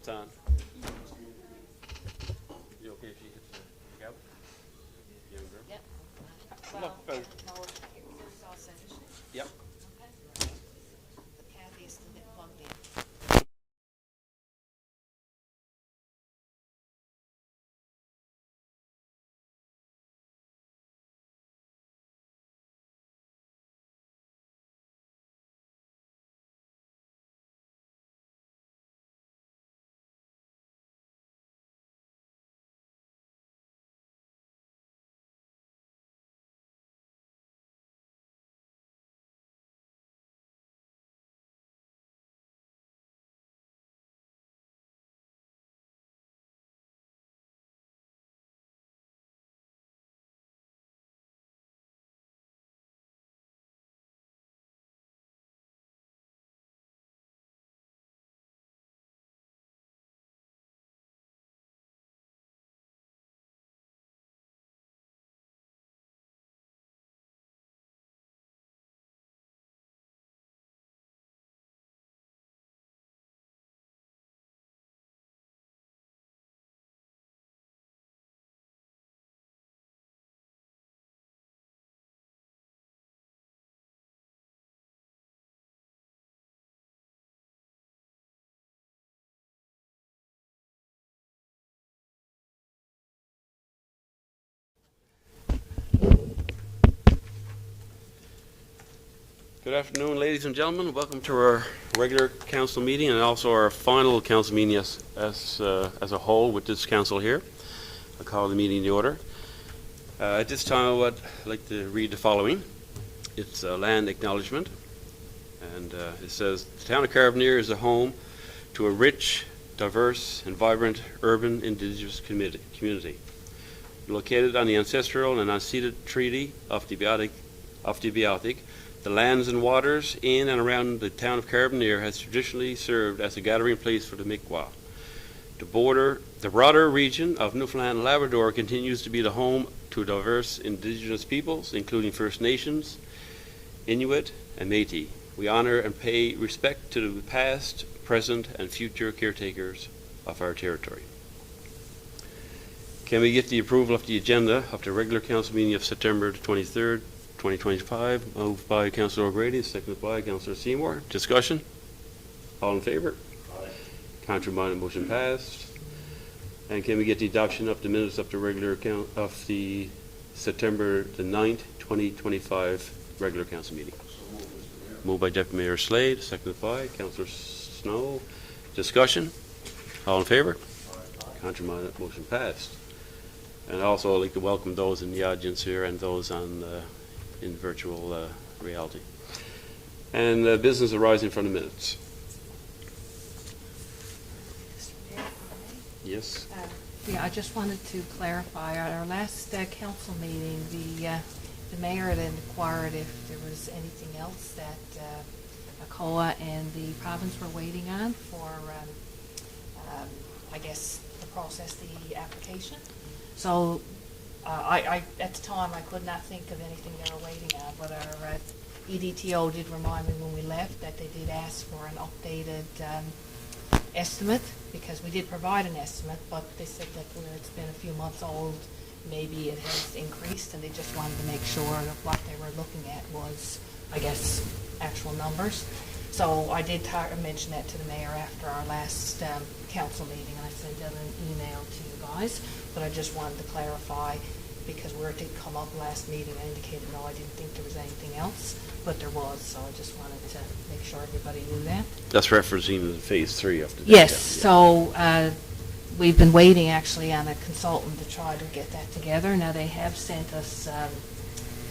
It's on. You okay if she hits the gavel? Younger. Yep. Look, Well, here's all set, isn't it? Yep. Okay. The Kathy is still getting plugged in. Good afternoon, ladies and gentlemen. Welcome to our regular council meeting and also our final council meeting as a whole with this council here. I'll call the meeting to order. At this time, I would like to read the following. It's a land acknowledgement, and it says, the town of Carbonear is a home to a rich, diverse, and vibrant urban indigenous community. Located on the ancestral and unceded treaty of the Beothuk, the lands and waters in and around the town of Carbonear has traditionally served as a gathering place for the Mi'kmaq. The broader region of Newfoundland and Labrador continues to be the home to diverse indigenous peoples, including First Nations, Inuit, and Métis. We honor and pay respect to the past, present, and future caretakers of our territory. Can we get the approval of the agenda of the regular council meeting of September the 23rd, 2025, moved by Councillor O'Grady, seconded by Councillor Seymour. Discussion? All in favour? Aye. Contrary motion passed. And can we get the adoption of the minutes of the regular count of the September the 9th, 2025 regular council meeting? Moved by Deputy Mayor Slade, seconded by Councillor Snow. Discussion? All in favour? Contrary motion passed. And also I'd like to welcome those in the audience here and those on in virtual reality. And business arising from the minutes. Yes. Yeah, I just wanted to clarify, at our last council meeting, the mayor had inquired if there was anything else that ACOA and the province were waiting on for, I guess, to process the application. So I at the time, I could not think of anything they were waiting on, but our EDTO did remind me when we left that they did ask for an updated estimate, because we did provide an estimate, but they said that where it's been a few months old, maybe it has increased, and they just wanted to make sure that what they were looking at was, I guess, actual numbers. So I did mention that to the mayor after our last council meeting, and I sent out an email to you guys, but I just wanted to clarify, because where it did come up last meeting, I indicated, no, I didn't think there was anything else, but there was, so I just wanted to make sure everybody knew that. That's referencing the phase 3 of the Yes, yeah. so we've been waiting actually on a consultant to try to get that together. Now, they have sent us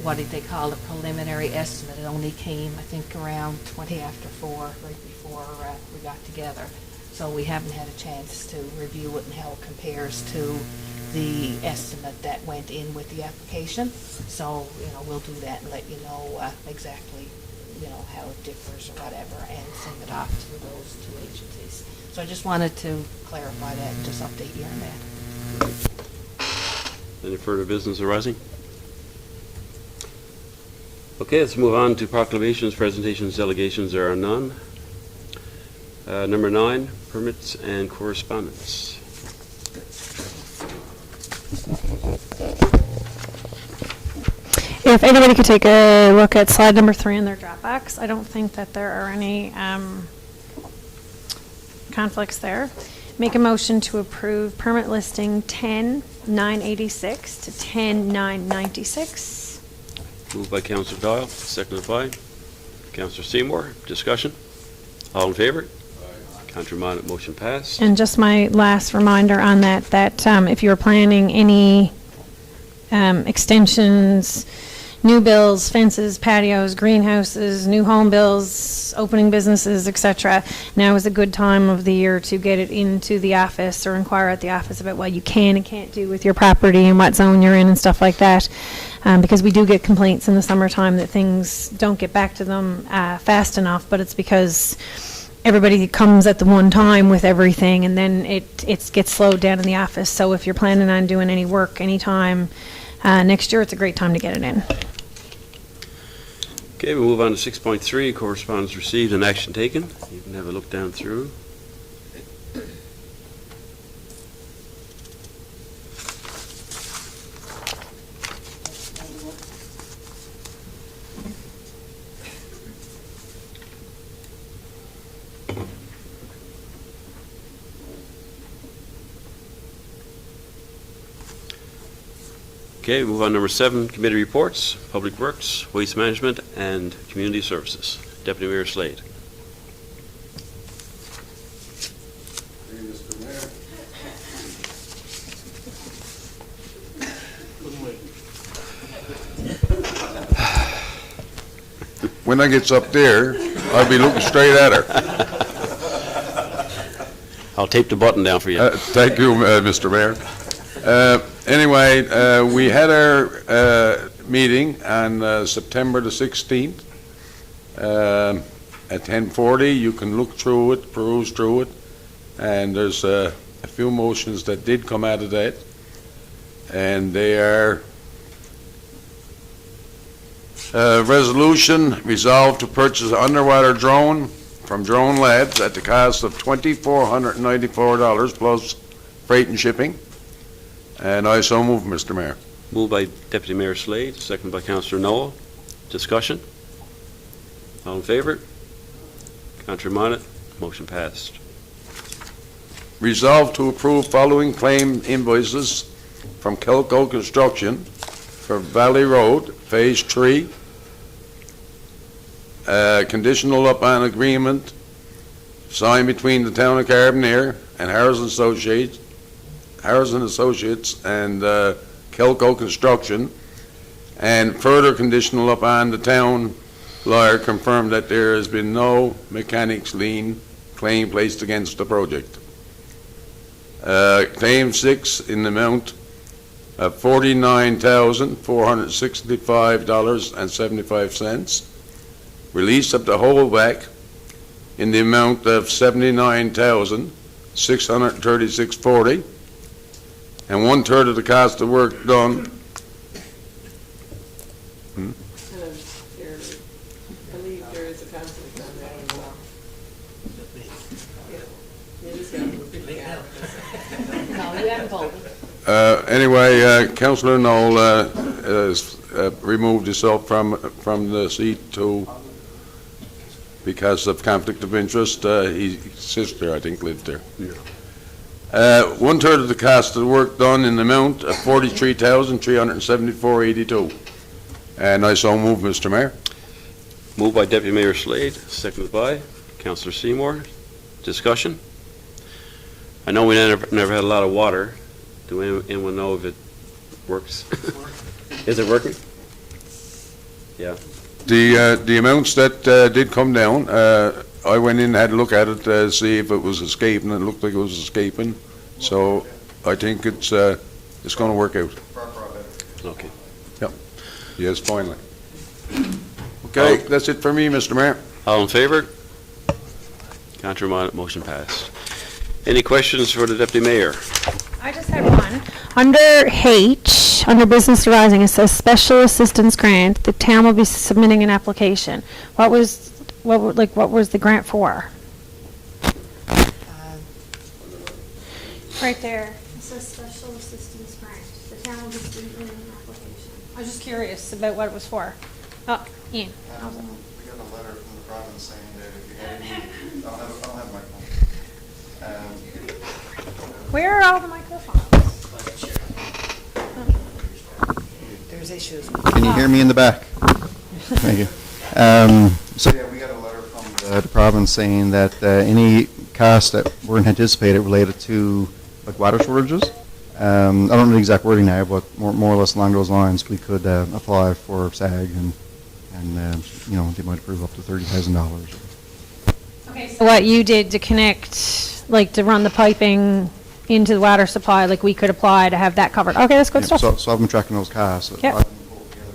what they call a preliminary estimate. It only came, I think, around 20 after 4, right before we got together. So we haven't had a chance to review it and how it compares to the estimate that went in with the application. So, we'll do that and let you know exactly, how it differs or whatever, and send it off to those two agencies. So I just wanted to clarify that and just update you on that. Any further business arising? Okay, let's move on to proclamations, presentations, delegations. There are none. Number 9, permits and correspondence. If anybody could take a look at slide number 3 in their Dropbox, I don't think that there are any conflicts there. Make a motion to approve permit listing 10-986 to 10-996. Moved by Councillor Dial, seconded by Councillor Seymour. Discussion? All in favor? Contrary minded, motion passed. And just my last reminder on that if you're planning any extensions, new builds, fences, patios, greenhouses, new home builds, opening businesses, etc., now is a good time of the year to get it into the office or inquire at the office about what you can and can't do with your property and what zone you're in and stuff like that. Because we do get complaints in the summertime that things don't get back to them fast enough, but it's because everybody comes at the one time with everything, and then it gets slowed down in the office. So if you're planning on doing any work anytime next year, it's a great time to get it in. Okay, we'll move on to 6.3, correspondence received and action taken. You can have a look down through. Okay, move on to number 7, committee reports, Public Works, Waste Management, and Community Services. Deputy Mayor Slade. Mr. Mayor. When I gets up there, I'll be looking straight at her. I'll tape the button down for you. Thank you, Mr. Mayor. Anyway, we had our meeting on September the 16th at 10:40. You can look through it, peruse through it, and there's a few motions that did come out of that, and they are resolution resolved to purchase an underwater drone from Drone Labs at the cost of $2,494 plus freight and shipping. And I so move, Mr. Mayor. Moved by Deputy Mayor Slade, seconded by Councillor Noel. Discussion? All in favor? Contrary minded, motion passed. Resolved to approve following claim invoices from Kelco Construction for Valley Road, Phase 3. Conditional upon agreement signed between the Town of Carbonear and Harrison Associates and Kelco Construction, and further conditional upon the town lawyer confirmed that there has been no mechanics lien claim placed against the project. Claim 6 in the amount of $49,465.75. Release of the holdback in the amount of $79,636.40. And 1/3 of the cost of work done. I believe there is a conflict on that as well. Yeah. It is going to be out. No, you haven't voted. Anyway, Councillor Noel has removed himself from the seat because of conflict of interest. His sister, I think, lived there. Yeah. 1/3 of the cost of the work done in the amount of $43,374.82. And I so move, Mr. Mayor. Moved by Deputy Mayor Slade, seconded by Councillor Seymour. Discussion? I know we never had a lot of water. Do anyone know if it works? Is it working? Yeah. The amounts that did come down, I went in and had a look at it to see if it was escaping, and it looked like it was escaping. So I think it's going to work out. Okay. Yep. Yes, finally. Okay, that's it for me, Mr. Mayor. All in favor? Contrary minded, motion passed. Any questions for the Deputy Mayor? I just had one. Under H, under Business Arising, it says Special Assistance Grant. The town will be submitting an application. What was the grant for? Right there. It says special assistance grant. The town just didn't put in an application. I was just curious about what it was for. Oh, Ian. We got a letter from the province saying that if you had any, I don't have my phone. Where are all the microphones? There's issues. Can you hear me in the back? Thank you. So yeah, we got a letter from the province saying that any costs that weren't anticipated related to like water shortages, I don't know the exact wording now, but more or less along those lines, we could apply for SAG and they might approve up to $30,000. Okay, so what you did to connect, like to run the piping into the water supply, like we could apply to have that covered. Okay, that's good Yeah, stuff. so I've been tracking those costs. Yep. I haven't pulled together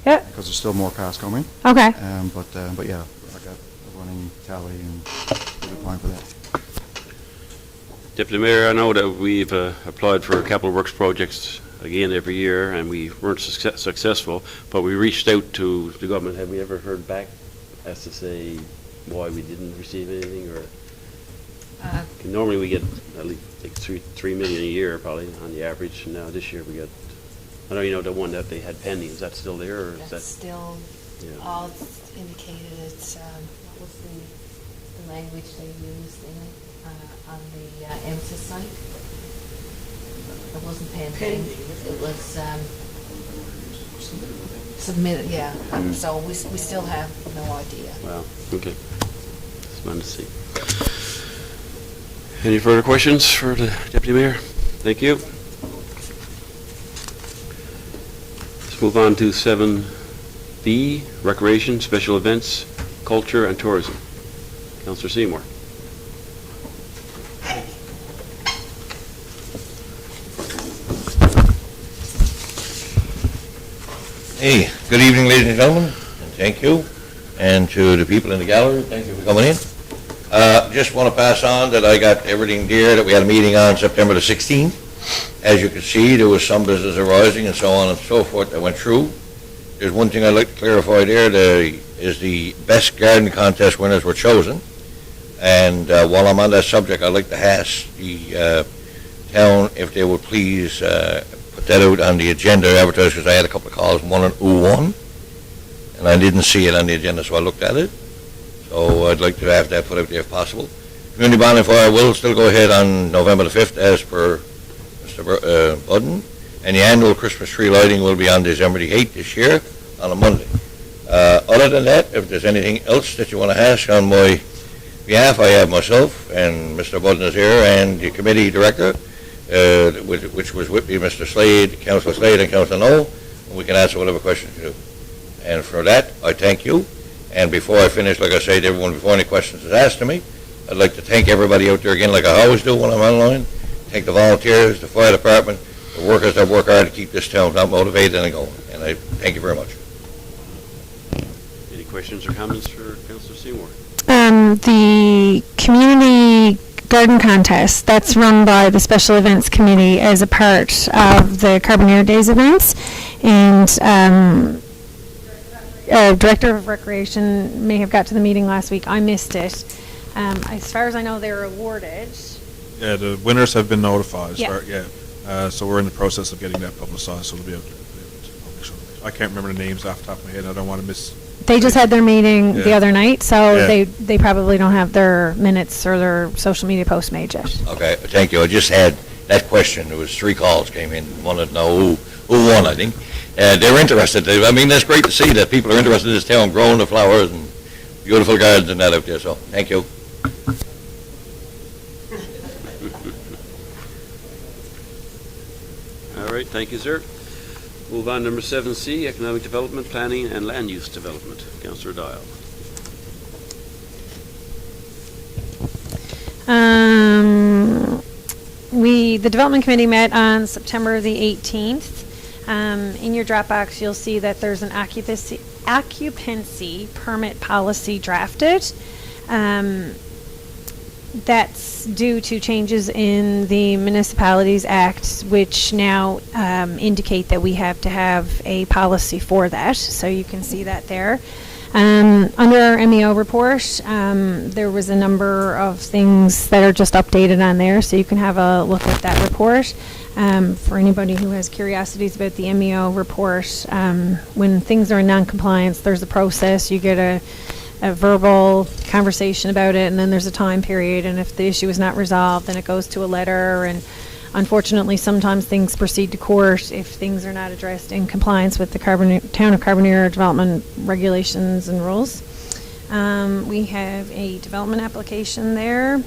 Yep. because there's still more costs coming. Okay. But yeah, I got a running tally and we'll be applying for that. Deputy Mayor, I know that we've applied for capital works projects again every year, and we weren't successful, but we reached out to the government. Have we ever heard back as to say why we didn't receive anything, or? Normally we get at least like 3 million a year probably on the average, and now this year we got, I don't know, the one that they had pending, is that still there, or is that? That's still, Yeah. all it's indicated, it's, what was the language they used in it, on the emphasis site? It wasn't pending, it was, submitted, yeah, so we still have no idea. Wow, okay. Just wanted to see. Any further questions for the Deputy Mayor? Thank you. Let's move on to 7B, Recreation, Special Events, Culture, and Tourism. Councillor Seymour. Hey, good evening, ladies and gentlemen, and thank you. And to the people in the gallery, thank you for coming in. Just want to pass on that I got everything there, that we had a meeting on September the 16th. As you can see, there was some business arising and so on and so forth that went through. There's one thing I'd like to clarify there, is the best garden contest winners were chosen. And while I'm on that subject, I'd like to ask the town if they would please put that out on the agenda, advertise, because I had a couple of calls, one on O1, and I didn't see it on the agenda, so I looked at it. So I'd like to have that put out there if possible. Community bonfire will still go ahead on November the 5th as per Mr. Budden, and the annual Christmas tree lighting will be on December the 8th this year on a Monday. Other than that, if there's anything else that you want to ask on my behalf, I have myself and Mr. Budden is here, and the committee director, which was with me, Mr. Slade, Councillor Slade and Councillor Knoll, and we can answer whatever questions you do. And for that, I thank you. And before I finish, like I say to everyone, before any questions is asked to me, I'd like to thank everybody out there again, like I always do when I'm online. Thank the volunteers, the fire department, the workers that work hard to keep this town motivated and going. And I thank you very much. Any questions or comments for Councillor Seymour? The community garden contest, that's run by the Special Events Committee as a part of the Carbonear Days events. And Director of Recreation may have got to the meeting last week. I missed it. As far as I know, they were awarded. Yeah, the winners have been notified. Yeah. So we're in the process of getting that publicised, so we'll be able to publish on it. I can't remember the names off the top of my head. I don't want to miss. They just had their meeting the Yeah. other night, so Yeah. they probably don't have their minutes or their social media posts made yet. Okay, thank you. I just had that question. There was 3 calls came in, wanted to know who won, I think. They're interested. I mean, that's great to see that people are interested in this town, growing the flowers and beautiful gardens and that out there, so thank you. All right, thank you, sir. Move on, number 7C, Economic Development, Planning, and Land Use Development. Councillor Dial. The Development Committee met on September the 18th. In your Dropbox, you'll see that there's an occupancy permit policy drafted. That's due to changes in the Municipalities Act, which now indicate that we have to have a policy for that. So you can see that there. Under our MEO report, there was a number of things that are just updated on there, so you can have a look at that report. For anybody who has curiosities about the MEO report, when things are in non-compliance, there's a process. You get a verbal conversation about it, and then there's a time period, and if the issue is not resolved, then it goes to a letter, and unfortunately, sometimes things proceed to court if things are not addressed in compliance with the Town of Carbonear development regulations and rules. We have a development application there.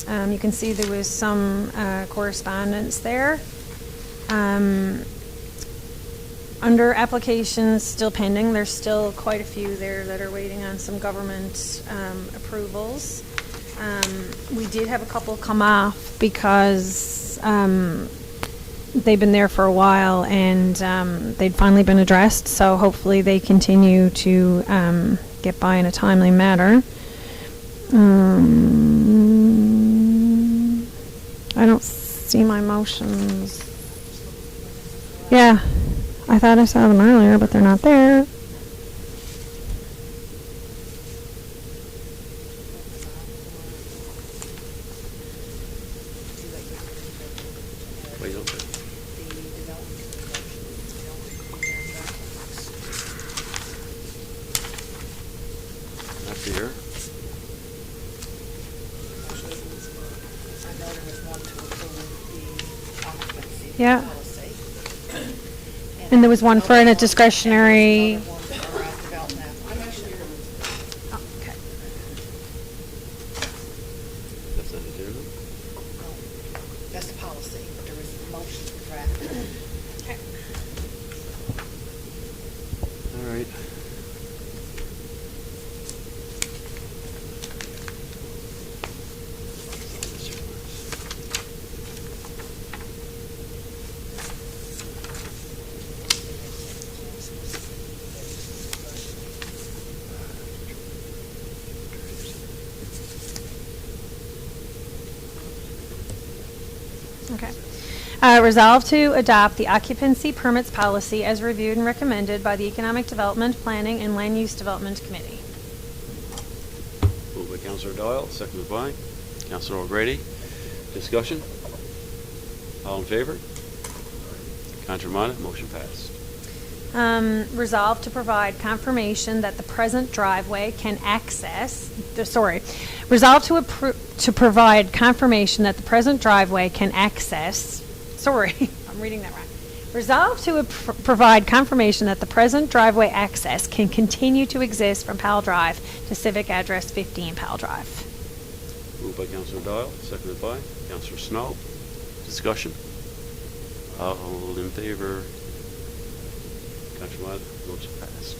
You can see there was some correspondence there. Under applications still pending, there's still quite a few there that are waiting on some government approvals. We did have a couple come off because they've been there for a while and they'd finally been addressed, so hopefully they continue to get by in a timely manner. I don't see my motions. Yeah, I thought I saw them earlier, but they're not there. Wait, okay. Not here. I know there was one to approve the occupancy Yeah. policy. And there was one for a discretionary. Another one for a development application. Oh, okay. That's not here, no? That's the policy, but there was motions drafted. All right. Okay. Resolve to adopt the occupancy permits policy as reviewed and recommended by the Economic Development, Planning, and Land Use Development Committee. Moved by Councilor Doyle, seconded by Councilor O'Grady. Discussion? All in favor? Contrary minded, motion passed. Resolve to provide confirmation that the present driveway can access, resolve to provide confirmation that the present driveway can access, I'm reading that wrong. Resolve to provide confirmation that the present driveway access can continue to exist from Powell Drive to civic address 15 Powell Drive. Moved by Councilor Doyle, seconded by Councilor Snow. Discussion? All in favor? Contrary minded, motion passed.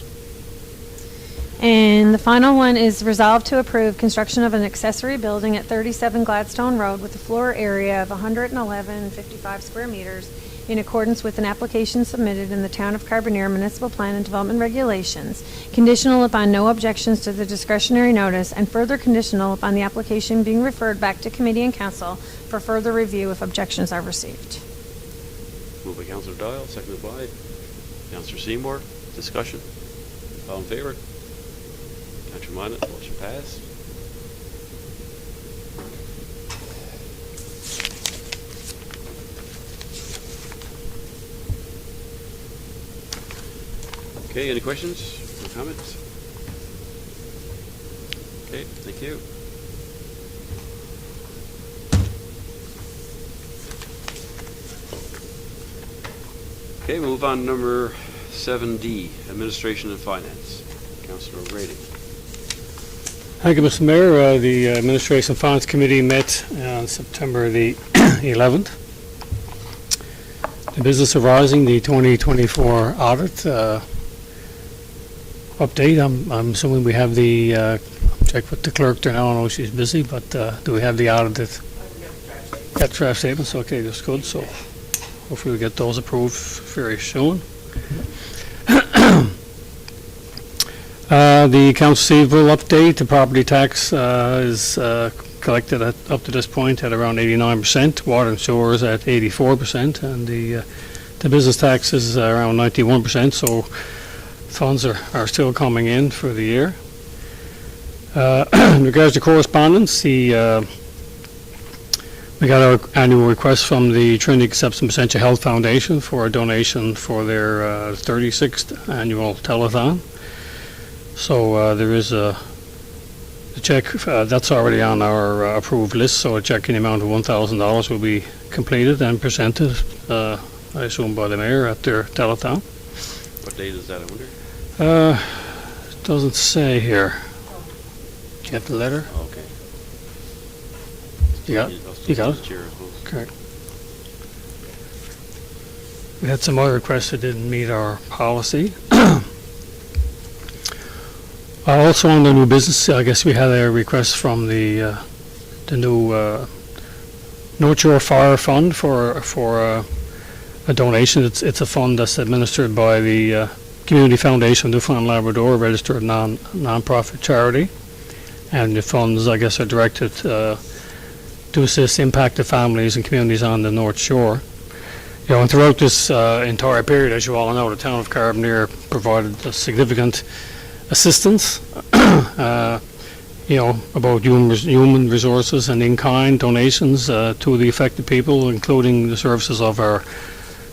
And the final one is resolved to approve construction of an accessory building at 37 Gladstone Road with a floor area of 111.55 square meters in accordance with an application submitted in the Town of Carbonear Municipal Plan and Development Regulations, conditional upon no objections to the discretionary notice, and further conditional upon the application being referred back to committee and council for further review if objections are received. Moved by Councilor Doyle, seconded by Councilor Seymour. Discussion? All in favor? Contrary minded, motion passed. Okay, any questions or comments? Okay, thank you. Okay, move on to number 7D, Administration and Finance. Councilor O'Grady. Thank you, Mr. Mayor. The Administration and Finance Committee met on September the 11th. The business arising, the 2024 audit update. I'm assuming we have the, check with the clerk there now. I know she's busy, but do we have the audited? Got draft statements? Okay, that's good. So hopefully we get those approved very soon. The accounts receivable update, the property tax is collected up to this point at around 89%, water and sewer is at 84%, and the business tax is around 91%, so funds are still coming in for the year. In regards to correspondence, we got our annual request from the Trinity Conception Placentia Health Foundation for a donation for their 36th annual telethon. So there is a check that's already on our approved list, so a check in the amount of $1,000 will be completed and presented, I assume by the mayor at their telethon. What date is that, I wonder? It doesn't say here. You have the letter? Okay. You got it? You got it? Chair, I suppose. Correct. We had some other requests that didn't meet our policy. Also on the new business, I guess we had a request from the new North Shore Fire Fund for a donation. It's a fund that's administered by the Community Foundation of Newfoundland and Labrador, a registered non-profit charity. And the funds, I guess, are directed to assist impacted families and communities on the North Shore. You know, and throughout this entire period, as you all know, the town of Carbonear provided a significant assistance, you know, about human resources and in-kind donations to the affected people, including the services of our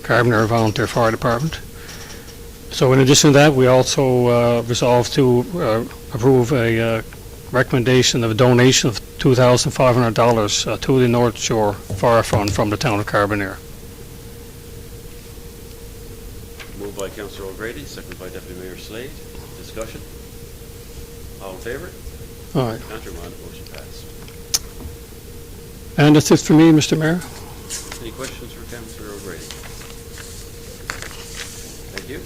Carbonear Volunteer Fire Department. So in addition to that, we also resolved to approve a recommendation of a donation of $2,500 to the North Shore Fire Fund from the town of Carbonear. Moved by Councillor O'Grady, seconded by Deputy Mayor Slade. Discussion? All in favor? All right. Countermand, motion passed. And that's it for me, Mr. Mayor. Any questions for Councillor O'Grady? Thank you.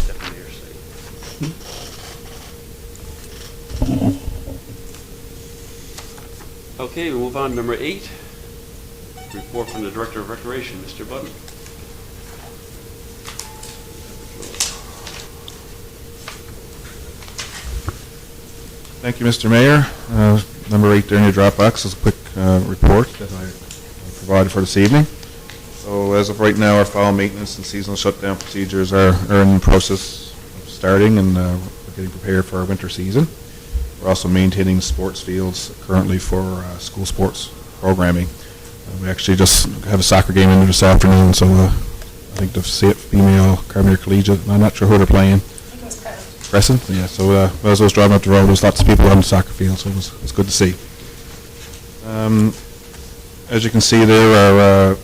Deputy Mayor Slade. Okay, we'll move on to number 8. Report from the Director of Recreation, Mr. Budden. Thank you, Mr. Mayor. Number 8 there in your Dropbox is a quick report that I provided for this evening. So as of right now, our fall maintenance and seasonal shutdown procedures are in the process of starting, and we're getting prepared for our winter season. We're also maintaining sports fields currently for school sports programming. We actually just have a soccer game in there this afternoon, so I think the female Carbonear Collegiate, I'm not sure who they're playing. Crescent, yeah. So as I was driving up the road, there was lots of people on the soccer field, so it was good to see. As you can see there, our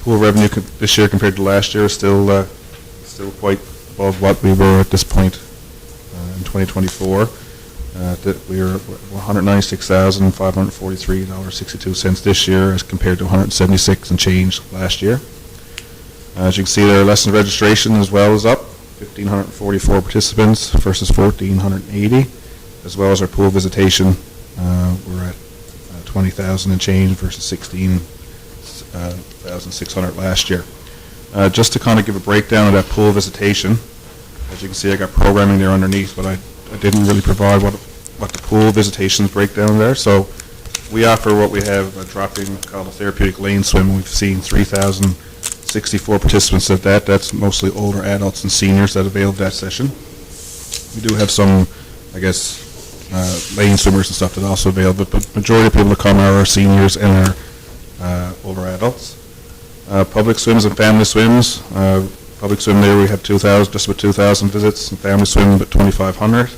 pool revenue this year compared to last year is still quite above what we were at this point in 2024. We were $196,543.62 this year as compared to $176 and change last year. As you can see there, lesson registration as well is up. 1,544 participants versus 1,480, as well as our pool visitation. We're at 20,000 and change versus 16,600 last year. Just to kind of give a breakdown of that pool visitation, as you can see, I got programming there underneath, but I didn't really provide what the pool visitations breakdown there. So we offer what we have a drop-in called a therapeutic lane swim. We've seen 3,064 participants at that. That's mostly older adults and seniors that availed that session. We do have some, I guess, lane swimmers and stuff that also avail, but the majority of people that come are our seniors and our older adults. Public swims and family swims. Public swim there we have 2,000, just about 2,000 visits, and family swim about 2,500.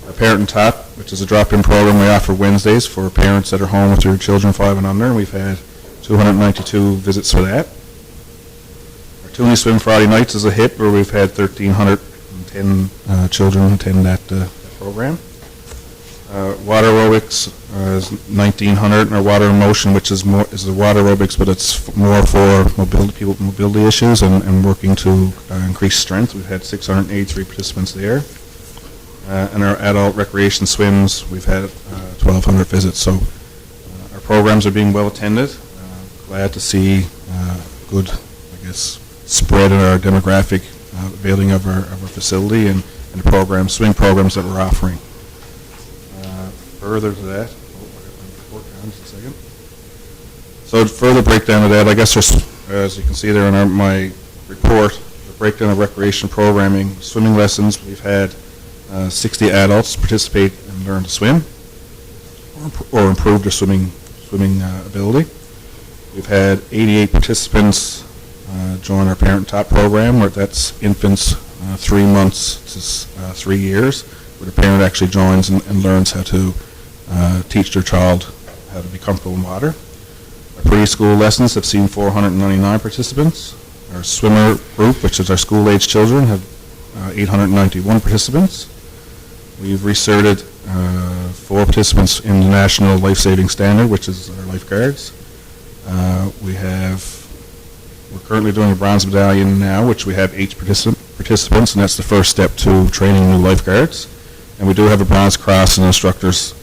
Our Parent and Tot, which is a drop-in program we offer Wednesdays for parents that are home with their children 5 and under, and we've had 292 visits for that. Toonie Swim Friday nights is a hit where we've had 1,310 children attend that program. Water aerobics is 1,900, and our water in motion, which is the water aerobics, but it's more for mobility people with mobility issues and working to increase strength. We've had 683 participants there. And our adult recreation swims, we've had 1,200 visits. So our programs are being well attended. Glad to see good, I guess, spread in our demographic availing of our facility and the swim programs that we're offering. Further to that, just a second. So further breakdown of that, I guess there's, as you can see there in my report, the breakdown of recreation programming, swimming lessons. We've had 60 adults participate and learn to swim or improve their swimming ability. We've had 88 participants join our Parent Top program, where that's infants 3 months to 3 years, where the parent actually joins and learns how to teach their child how to be comfortable in water. Our preschool lessons have seen 499 participants. Our swimmer group, which is our school-age children, have 891 participants. We've recerted 4 participants in the National Life-Saving Standard, which is our lifeguards. We're currently doing a bronze medallion now, which we have 8 participants, and that's the first step to training new lifeguards. And we do have a bronze cross and instructors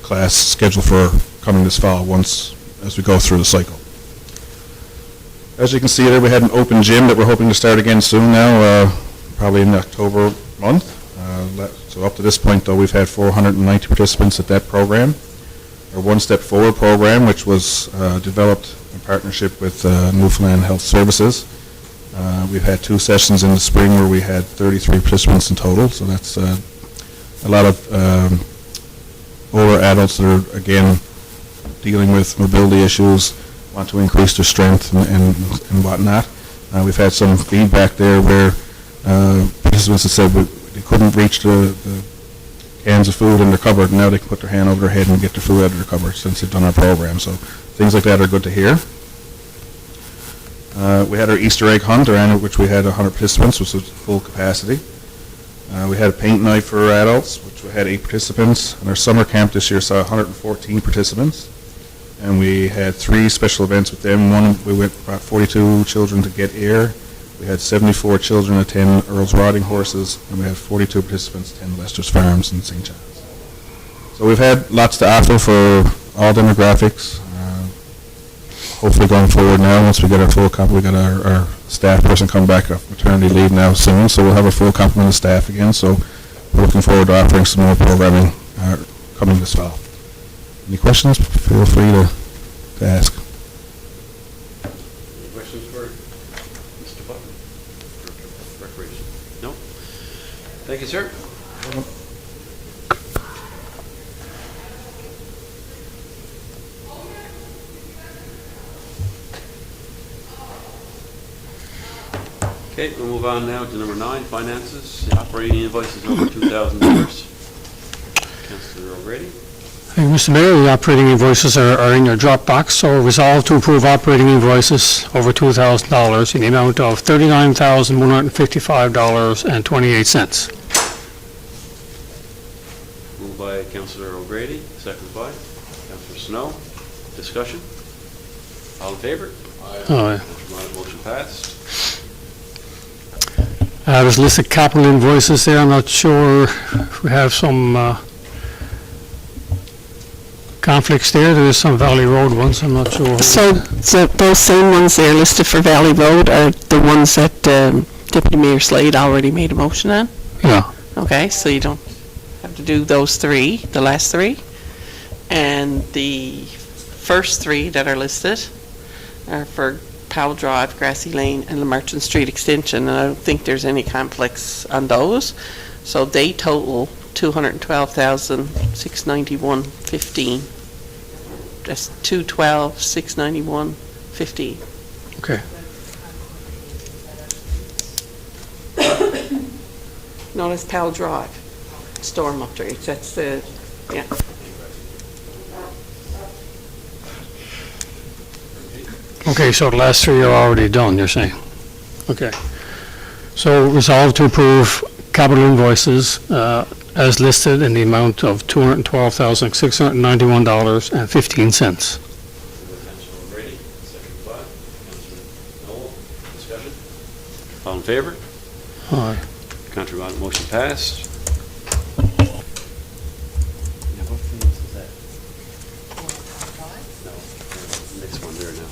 class scheduled for coming this fall as we go through the cycle. As you can see there, we had an open gym that we're hoping to start again soon now, probably in the October month. So up to this point, though, we've had 490 participants at that program. Our One Step Forward program, which was developed in partnership with Newfoundland Health Services. We've had 2 sessions in the spring where we had 33 participants in total, so that's a lot of older adults that are, again, dealing with mobility issues, want to increase their strength and whatnot. We've had some feedback there where participants have said they couldn't reach the cans of food in their cupboard, and now they can put their hand over their head and get their food out of their cupboard since they've done our program. So things like that are good to hear. We had our Easter egg hunt, which we had 100 participants, which was full capacity. We had a paint night for adults, which we had 8 participants. And our summer camp this year saw 114 participants. And we had 3 special events with them. One, we brought 42 children to Get Air. We had 74 children attend Earl's Riding Horses, and we had 42 participants attend Lester's Farms in St. John's. So we've had lots to offer for all demographics. Hopefully going forward now, once we get our full complement, we got our staff person come back off maternity leave now soon, so we'll have a full complement of staff again. So we're looking forward to offering some more programming coming this fall. Any questions? Feel free to ask. Any questions for Mr. Butler, Director of Recreation? No? Thank you, sir. Okay, we'll move on now to number 9, finances. The operating invoices over $2,000. Councillor O'Grady. Thank you, Mr. Mayor. The operating invoices are in your Dropbox, so resolve to approve operating invoices over $2,000 in the amount of $39,155.28. Moved by Councillor O'Grady, second by Councillor Snow. Discussion? All in favor? Aye. Motion passed. There's a list of capital invoices there. I'm not sure if we have some conflicts there. There's some Valley Road ones. I'm not sure. So those same ones there listed for Valley Road are the ones that Deputy Mayor Slade already made a motion on? Yeah. Okay, so you don't have to do those 3, the last 3. And the first 3 that are listed are for Powell Drive, Grassy Lane, and the Merchant Street Extension, and I don't think there's any conflicts on those. So they total $212,691.15. That's $212,691.15. Okay. No, that's Powell Drive, Storm upgrades. That's the, yeah. Okay, so the last 3 are already done, you're saying? Okay. So resolve to approve capital invoices as listed in the amount of $212,691.15. Councillor O'Grady, second by Councillor Noel. Discussion? All in favor? Aye. Contrary vote, motion passed. Now, what fields is that? No, the next one there now.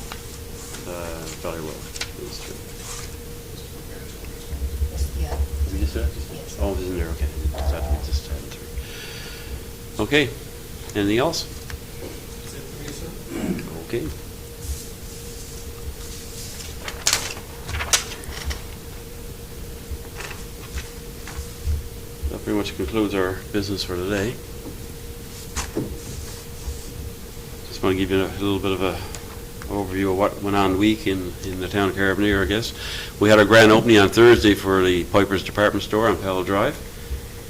Valley Road. Those 2. Yeah. Did we just do that? Yes. Oh, it was in there, okay. Just had it through. Okay, anything else? Okay. pretty much concludes our business for today. Just want to give you a little bit of a overview of what went on the week in the town of Carbonear, I guess. We had our grand opening on Thursday for the Piper's Department Store on Powell Drive.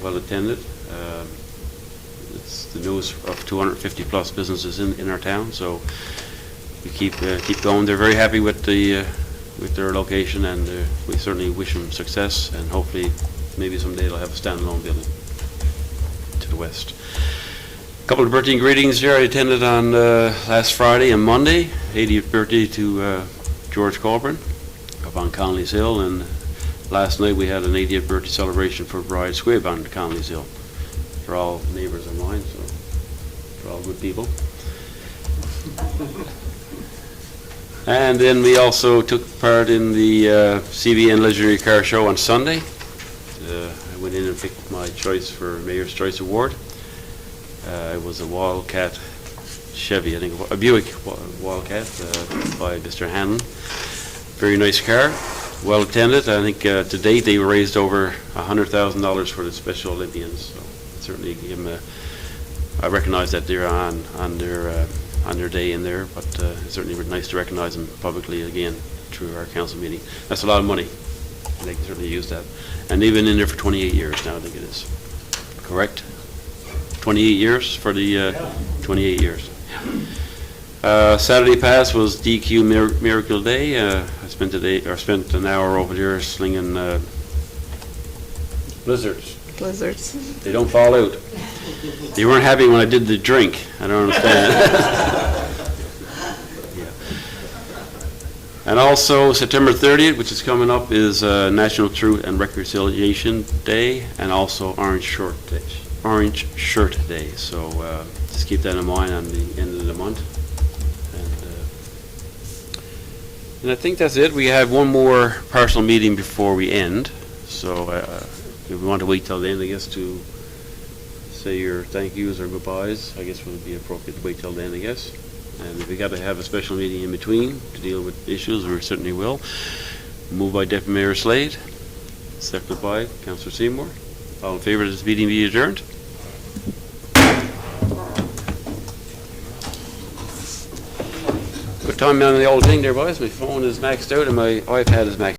Well attended. It's the newest of 250 plus businesses in our town, so we keep going. They're very happy with their location, and we certainly wish them success, and hopefully maybe someday they'll have a standalone building to the west. A couple of birthday and greetings here. I attended on last Friday and Monday, 80th birthday to George Colburn up on Connolly's Hill, and last night we had an 80th birthday celebration for Bride Squibb on Connolly's Hill. They're all neighbors of mine, so they're all good people. And then we also took part in the CBN Legendary Car Show on Sunday. I went in and picked my choice for Mayor's Choice Award. It was a Wildcat Chevy, I think, a Buick Wildcat by Mr. Hanlon. Very nice car, well attended. I think to date they raised over $100,000 for the Special Olympians. So certainly give them I recognize that they're on their day in there, but it's certainly nice to recognize them publicly again through our council meeting. That's a lot of money. They can certainly use that. And they've been in there for 28 years now, I think it is. Correct? 28 years for the 28 years. Saturday past was DQ Miracle Day. I spent an hour over there slinging blizzards. Blizzards. They don't fall out. They weren't happy when I did the drink. I don't understand. Yeah. And also September 30th, which is coming up, is National Truth and Reconciliation Day, and also Orange Shirt Day. So just keep that in mind on the end of the month. And I think that's it. We have one more personal meeting before we end. So if we want to wait till then, I guess, to say your thank yous or goodbyes, I guess it would be appropriate to wait till then, I guess. And if we got to have a special meeting in between to deal with issues, we certainly will. Moved by Deputy Mayor Slade, seconded by Councillor Seymour. All in favour of this meeting be adjourned? Good time on the old thing there, boys. My phone is maxed out and my iPad is maxed out.